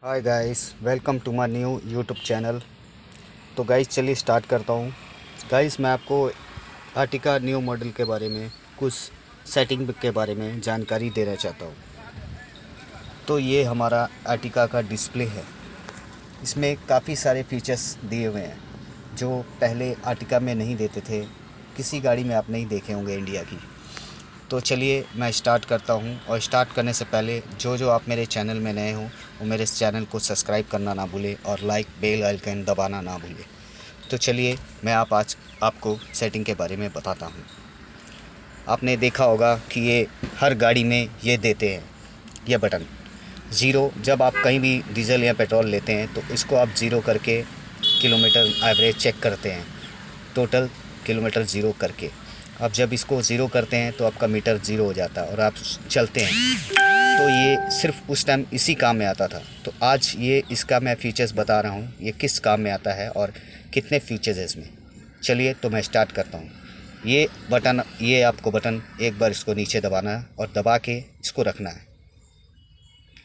Hi guys, welcome to my new YouTube channel. तो guys चलिए start करता हूँ। गाइस मैं आपको आर्टिका न्यू मॉडल के बारे में कुछ सेटिंग के बारे में जानकारी देना चाहता हूँ। तो ये हमारा आर्टिका का डिस्प्ले है। इसमें काफ़ी सारे फीचर्स दिए हुए हैं जो पहले आर्टिका में नहीं देते थे। किसी गाड़ी में आप नहीं देखे होंगे इंडिया की। तो चलिए मैं स्टार्ट करता हूँ, और स्टार्ट करने से पहले जो जो आप मेरे चैनल में नए हो वो मेरे इस चैनल को सब्सक्राइब करना ना भूलें और लाइक बेल आइकन दबाना ना भूलें। तो चलिए मैं आज आपको सेटिंग के बारे में बताता हूँ। आपने देखा होगा कि ये हर गाड़ी में ये देते हैं, ये बटन ज़ीरो। जब आप कहीं भी डीजल या पेट्रोल लेते हैं तो इसको आप ज़ीरो करके किलोमीटर एवरेज चेक करते हैं, टोटल किलोमीटर ज़ीरो करके। अब जब इसको ज़ीरो करते हैं तो आपका मीटर ज़ीरो हो जाता है और आप चलते हैं। तो ये सिर्फ उस टाइम इसी काम में आता था। तो आज ये इसका मैं फीचर्स बता रहा हूँ, ये किस काम में आता है और कितने फीचर्स है इसमें। चलिए तो मैं स्टार्ट करता हूँ। ये बटन, ये आपको बटन एक बार इसको नीचे दबाना है और दबा के इसको रखना है।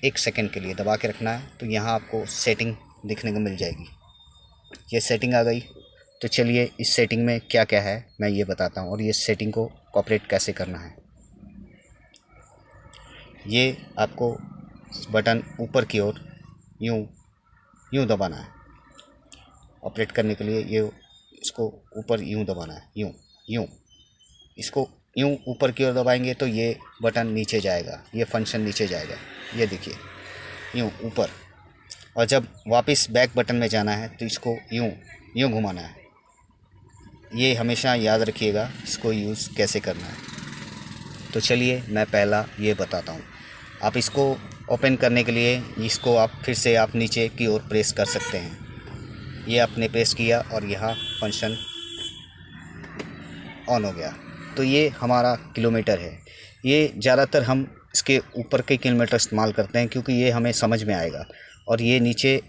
1 सेकंड के लिए दबा के रखना है। तो यहाँ आपको सेटिंग दिखने को मिल जाएगी। ये सेटिंग आ गई। तो चलिए इस सेटिंग में क्या क्या है मैं ये बताता हूँ और ये सेटिंग को ऑपरेट कैसे करना है। ये आपको बटन ऊपर की ओर यूँ यूँ दबाना है। ऑपरेट करने के लिए ये इसको यूँ यूँ दबाना है, यूँ यूँ। इसको यूँ ऊपर की ओर दबाएंगे तो ये बटन नीचे जाएगा, ये फंक्शन नीचे जाएगा। ये देखिए यूँ ऊपर। और जब वापस बैक बटन में जाना है तो इसको यूँ यूँ घुमाना है। ये हमेशा याद रखिएगा इसको यूज़ कैसे करना है। तो चलिए मैं पहला ये बताता हूँ। आप इसको ओपन करने के लिए इसको आप फिर से आप नीचे की ओर प्रेस कर सकते हैं। ये आपने प्रेस किया और यहाँ फंक्शन ऑन हो गया। तो ये हमारा किलोमीटर है। ये ज़्यादातर हम इसके ऊपर के किलोमीटर इस्तेमाल करते हैं क्योंकि ये हमें समझ में आएगा। और ये नीचे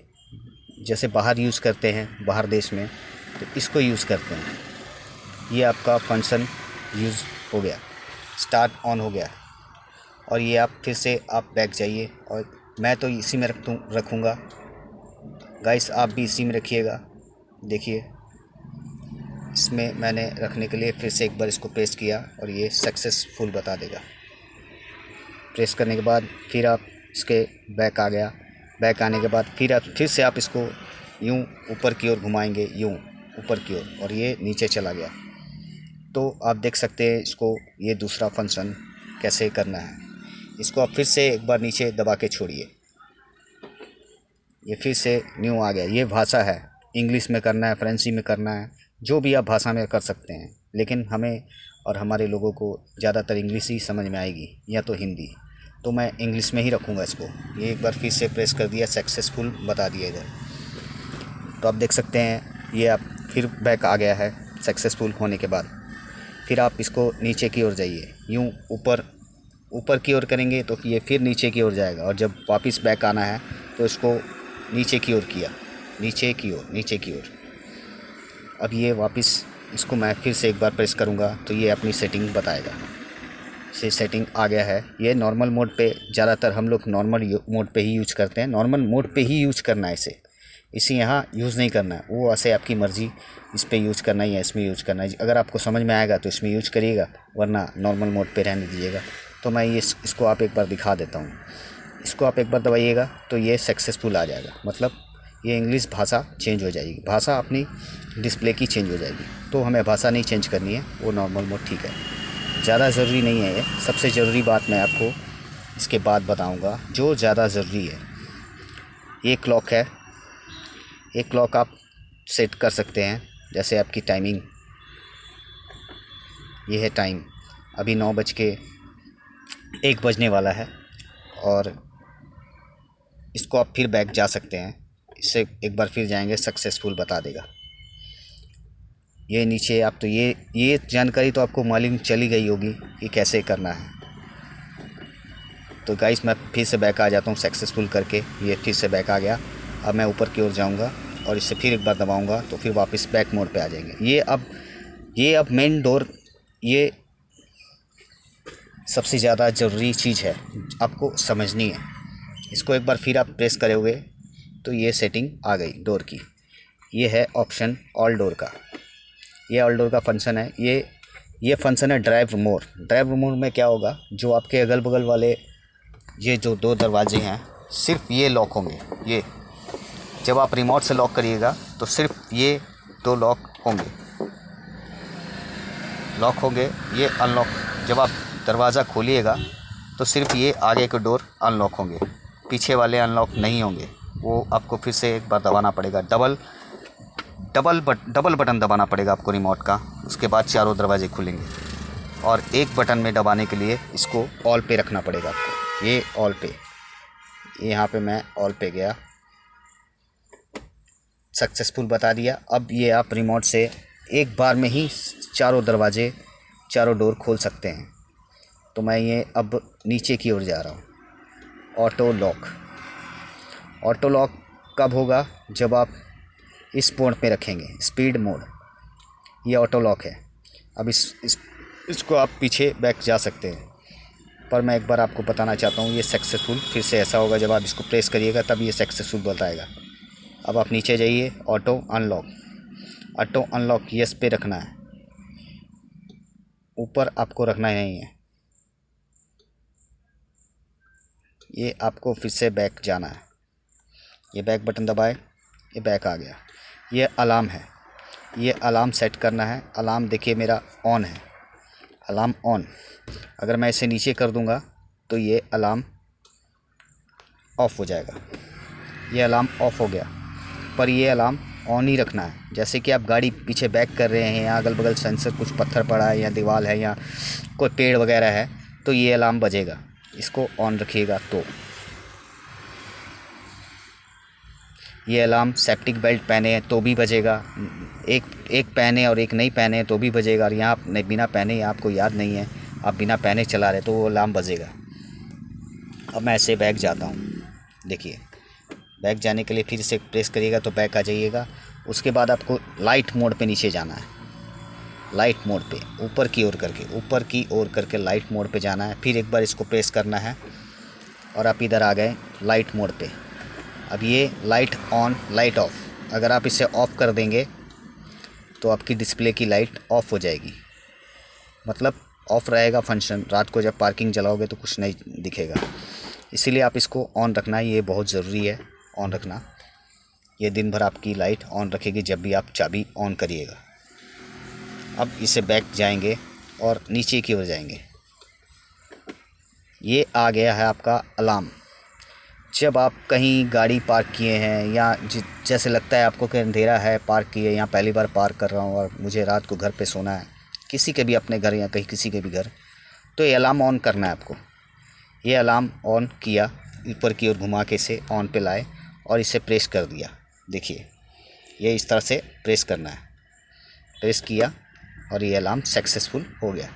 जैसे बाहर यूज़ करते हैं, बाहर देश में, तो इसको यूज़ करते हैं। ये आपका फंक्शन यूज़ हो गया, स्टार्ट ऑन हो गया। और ये आप फिर से आप बैक जाइए, और मैं तो इसी में रखूँगा। गाइस आप भी इसी में रखिएगा। देखिए इसमें मैंने रखने के लिए फिर से एक बार इसको प्रेस किया और ये सक्सेसफुल बता देगा। प्रेस करने के बाद फिर आप इसके बैक आ गया। बैक आने के बाद फिर से आप इसको यूँ ऊपर की ओर घुमाएंगे, यूँ ऊपर की ओर, और ये नीचे चला गया। तो आप देख सकते हैं इसको, ये दूसरा फंक्शन कैसे करना है। इसको आप फिर से एक बार नीचे दबा के छोड़िए। ये फिर से न्यू आ गया। ये भाषा है, इंग्लिश में करना है, फ्रेंची में करना है, जो भी आप भाषा में कर सकते हैं। लेकिन हमें और हमारे लोगों को ज़्यादातर इंग्लिश ही समझ में आएगी या तो हिंदी। तो मैं इंग्लिश में ही रखूँगा इसको। ये एक बार फिर से प्रेस कर दिया, सक्सेसफुल बता दिया इधर। तो आप देख सकते हैं ये आप फिर बैक आ गया है सक्सेसफुल होने के बाद। फिर आप इसको नीचे की ओर जाइए, यूँ ऊपर की ओर करेंगे तो ये फिर नीचे की ओर जाएगा। और जब वापस बैक आना है तो इसको नीचे की ओर किया, नीचे की ओर। अब ये वापस इसको मैं फिर से एक बार प्रेस करूँगा तो ये अपनी सेटिंग बताएगा। से सेटिंग आ गया है। ये नॉर्मल मोड पे, ज़्यादातर हम लोग नॉर्मल मोड पे ही यूज़ करते हैं। नॉर्मल मोड पे ही यूज़ करना है इसे यहाँ यूज़ नहीं करना है। वो ऐसे आपकी मर्ज़ी, इस पे यूज़ करना है या इसमें यूज़ करना है। अगर आपको समझ में आएगा तो इसमें यूज़ करिएगा, वरना नॉर्मल मोड पे रहने दीजिएगा। तो मैं इसको आप एक बार दिखा देता हूँ। इसको आप एक बार दबाइएगा तो ये सक्सेसफुल आ जाएगा, मतलब ये इंग्लिश भाषा चेंज हो जाएगी, भाषा अपनी डिस्प्ले की चेंज हो जाएगी। तो हमें भाषा नहीं चेंज करनी है, वो नॉर्मल मोड ठीक है, ज़्यादा ज़रूरी नहीं है। ये सबसे ज़रूरी बात मैं आपको इसके बाद बताऊँगा जो ज़्यादा ज़रूरी है। ये क्लॉक है। एक क्लॉक आप सेट कर सकते हैं, जैसे आपकी टाइमिंग। ये है टाइम, अभी 9:01 बजने वाला है। और इसको आप फिर बैक जा सकते हैं, इससे एक बार फिर जाएंगे, सक्सेसफुल बता देगा। ये नीचे आप तो ये जानकारी तो आपको मालूम चली गई होगी कि कैसे करना है। तो गाइस मैं फिर से बैक आ जाता हूँ सक्सेसफुल करके। ये फिर से बैक आ गया। अब मैं ऊपर की ओर जाऊँगा और इससे फिर एक बार दबाऊँगा तो फिर वापस बैक मोड पे आ जाएंगे। ये अब मेन डोर, ये सबसे ज़्यादा ज़रूरी चीज़ है, आपको समझनी है। इसको एक बार फिर आप प्रेस करोगे तो ये सेटिंग आ गई डोर की। ये है ऑप्शन ऑल डोर का, ये ऑल डोर का फंक्शन है। ये फंक्शन है ड्राइव रिमोट। ड्राइव रिमोट में क्या होगा, जो आपके अगल बगल वाले ये जो 2 दरवाजे हैं सिर्फ ये लॉक होंगे। ये जब आप रिमोट से लॉक करिएगा तो सिर्फ ये 2 लॉक होंगे, ये अनलॉक। जब आप दरवाज़ा खोलिएगा तो सिर्फ ये आगे के डोर अनलॉक होंगे, पीछे वाले अनलॉक नहीं होंगे। वो आपको फिर से एक बार दबाना पड़ेगा, डबल बटन दबाना पड़ेगा आपको रिमोट का। उसके बाद चारों दरवाजे खुलेंगे। और एक बटन में दबाने के लिए इसको ऑल पे रखना पड़ेगा आपको। ये ऑल पे, यहाँ पे मैं ऑल पे गया, सक्सेसफुल बता दिया। अब ये आप रिमोट से एक बार में ही चारों दरवाजे, चारों डोर खोल सकते हैं। तो मैं ये अब नीचे की ओर जा रहा हूँ। ऑटो लॉक कब होगा, जब आप इस मोड पे रखेंगे, स्पीड मोड। ये ऑटो लॉक है। अब इसको आप पीछे बैक जा सकते हैं, पर मैं एक बार आपको बताना चाहता हूँ ये सक्सेसफुल फिर से ऐसा होगा जब आप इसको प्रेस करिएगा तब ये सक्सेसफुल बताएगा। अब आप नीचे जाइए, ऑटो अनलॉक यस पे रखना है, ऊपर आपको रखना नहीं है। ये आपको फिर से बैक जाना है, ये बैक बटन दबाए, ये बैक आ गया। ये अलार्म है, ये अलार्म सेट करना है। अलार्म देखिए मेरा ऑन है, अलार्म ऑन। अगर मैं इसे नीचे कर दूंगा तो ये अलार्म ऑफ़ हो जाएगा। ये अलार्म ऑफ़ हो गया, पर ये अलार्म ऑन ही रखना है। जैसे कि आप गाड़ी पीछे बैक कर रहे हैं, या अगल बगल सेंसर कुछ पत्थर पड़ा है या दीवार है या कोई पेड़ वगैरह है तो ये अलार्म बजेगा। इसको ऑन रखिएगा तो ये अलार्म, सेफ्टी बेल्ट पहने हैं तो भी बजेगा, एक पहने और एक नहीं पहने तो भी बजेगा। और यहाँ आप बिना पहने, आपको याद नहीं है, आप बिना पहने चला रहे तो वो अलार्म बजेगा। अब मैं ऐसे बैक जाता हूँ, देखिए बैक जाने के लिए फिर से प्रेस करिएगा तो बैक आ जाइएगा। उसके बाद आपको लाइट मोड पे नीचे जाना है, लाइट मोड पे ऊपर की ओर करके लाइट मोड पे जाना है। फिर एक बार इसको प्रेस करना है और आप इधर आ गए लाइट मोड पे। अब ये लाइट ऑन लाइट ऑफ, अगर आप इसे ऑफ़ कर देंगे तो आपकी डिस्प्ले की लाइट ऑफ़ हो जाएगी, मतलब ऑफ़ रहेगा फंक्शन। रात को जब पार्किंग जलाओगे तो कुछ नहीं दिखेगा, इसीलिए आप इसको ऑन रखना है। ये बहुत ज़रूरी है ऑन रखना, ये दिन भर आपकी लाइट ऑन रखेगी जब भी आप चाबी ऑन करिएगा। अब इसे बैक जाएंगे और नीचे की ओर जाएंगे। ये आ गया है आपका अलार्म। जब आप कहीं गाड़ी पार्क किए हैं या जैसे लगता है आपको कि अंधेरा है, पार्क किए, यहाँ पहली बार पार्क कर रहा हूँ और मुझे रात को घर पे सोना है, किसी के भी अपने घर या कहीं किसी के भी घर, तो ये अलार्म ऑन करना है आपको। ये अलार्म ऑन किया, ऊपर की ओर घुमा के इसे ऑन पे लाए और इसे प्रेस कर दिया। देखिए ये इस तरह से प्रेस करना है, प्रेस किया और ये अलार्म सक्सेसफुल हो गया।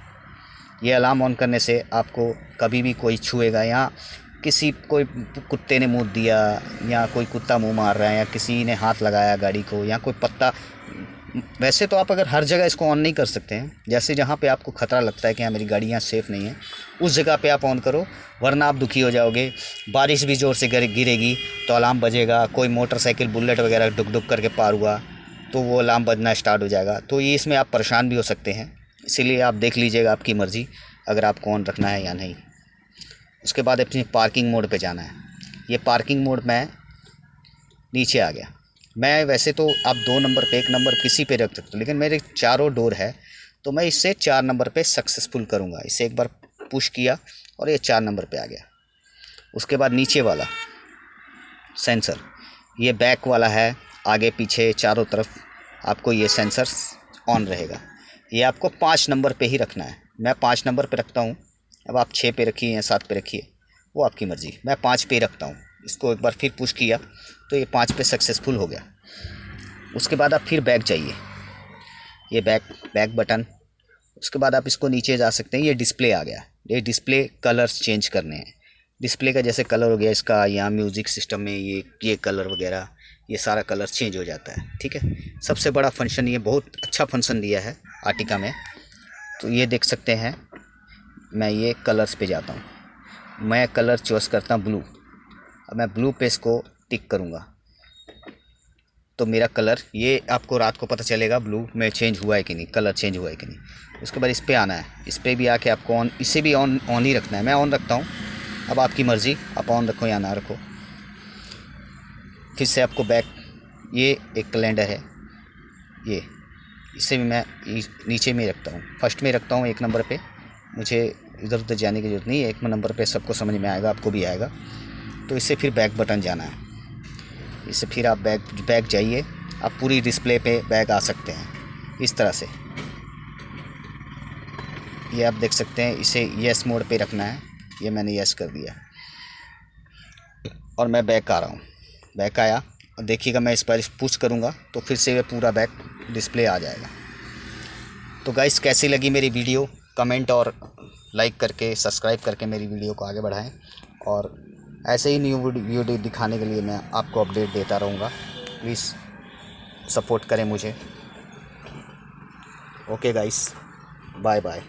ये अलार्म ऑन करने से आपको कभी भी कोई छुएगा या कोई कुत्ते ने मुँह दिया या कोई कुत्ता मुँह मार रहा है या किसी ने हाथ लगाया गाड़ी को या कोई पत्ता, वैसे तो आप अगर हर जगह इसको ऑन नहीं कर सकते हैं, जैसे जहाँ पे आपको ख़तरा लगता है कि हाँ मेरी गाड़ी यहाँ सेफ़ नहीं है, उस जगह पे आप ऑन करो, वरना आप दुखी हो जाओगे। बारिश भी ज़ोर से गिरेगी तो अलार्म बजेगा। कोई मोटरसाइकिल बुलेट वगैरह डुक डुक करके पार हुआ तो वो अलार्म बजना स्टार्ट हो जाएगा। तो ये इसमें आप परेशान भी हो सकते हैं, इसीलिए आप देख लीजिएगा, आपकी मर्ज़ी अगर आपको ऑन रखना है या नहीं। उसके बाद अपनी पार्किंग मोड पे जाना है। ये पार्किंग मोड में नीचे आ गया। मैं वैसे तो आप 2 नंबर पे, 1 नंबर किसी पे रख सकते हो, लेकिन मेरे चारों डोर है तो मैं इससे 4 नंबर पे सक्सेसफुल करूँगा। इसे एक बार पुश किया और ये 4 नंबर पे आ गया। उसके बाद नीचे वाला सेंसर, ये बैक वाला है, आगे पीछे चारों तरफ आपको ये सेंसर ऑन रहेगा। ये आपको 5 नंबर पे ही रखना है। मैं 5 नंबर पे रखता हूँ। अब आप 6 पे रखिए या 7 पे रखिए, वो आपकी मर्ज़ी। मैं 5 पे रखता हूँ। इसको एक बार फिर पुश किया तो ये 5 पे सक्सेसफुल हो गया। उसके बाद आप फिर बैक जाइए, ये बैक बटन। उसके बाद आप इसको नीचे जा सकते हैं। ये डिस्प्ले आ गया। ये डिस्प्ले कलर्स चेंज करने हैं। डिस्प्ले का जैसे कलर हो गया इसका, या म्यूज़िक सिस्टम में ये कलर वगैरह, ये सारा कलर चेंज हो जाता है। ठीक है, सबसे बड़ा फंक्शन, ये बहुत अच्छा फंक्शन दिया है आर्टिका में। तो ये देख सकते हैं, मैं ये कलर्स पे जाता हूँ। मैं कलर चॉइस करता हूँ ब्लू। अब मैं ब्लू पे इसको टिक करूँगा। तो मेरा कलर ये आपको रात को पता चलेगा ब्लू में चेंज हुआ है कि नहीं, कलर चेंज हुआ है कि नहीं। उसके बाद इस पर आना है, इस पर भी आके आपको ऑन, इसे भी ऑन ही रखना है। मैं ऑन रखता हूँ, अब आपकी मर्ज़ी, आप ऑन रखो या ना रखो। फिर से आपको बैक, ये एक कैलेंडर है, ये इसे भी मैं नीचे में रखता हूँ, फर्स्ट में रखता हूँ 1 नंबर पे। मुझे इधर उधर जाने की ज़रूरत नहीं है, 1 नंबर पे सबको समझ में आएगा, आपको भी आएगा। तो इससे फिर बैक बटन जाना है, इससे फिर आप बैक जाइए, आप पूरी डिस्प्ले पे बैक आ सकते हैं इस तरह से। ये आप देख सकते हैं, इसे यस मोड पे रखना है, ये मैंने यस कर दिया और मैं बैक आ रहा हूँ। बैक आया और देखिएगा मैं इस पर पुश करूँगा तो फिर से ये पूरा बैक डिस्प्ले आ जाएगा। तो गाइस कैसी लगी मेरी वीडियो, कमेंट और लाइक करके सब्सक्राइब करके मेरी वीडियो को आगे बढ़ाएं। और ऐसे ही न्यू वीडियो दिखाने के लिए मैं आपको अपडेट देता रहूँगा। प्लीज़ सपोर्ट करें मुझे। Okay guys, bye bye.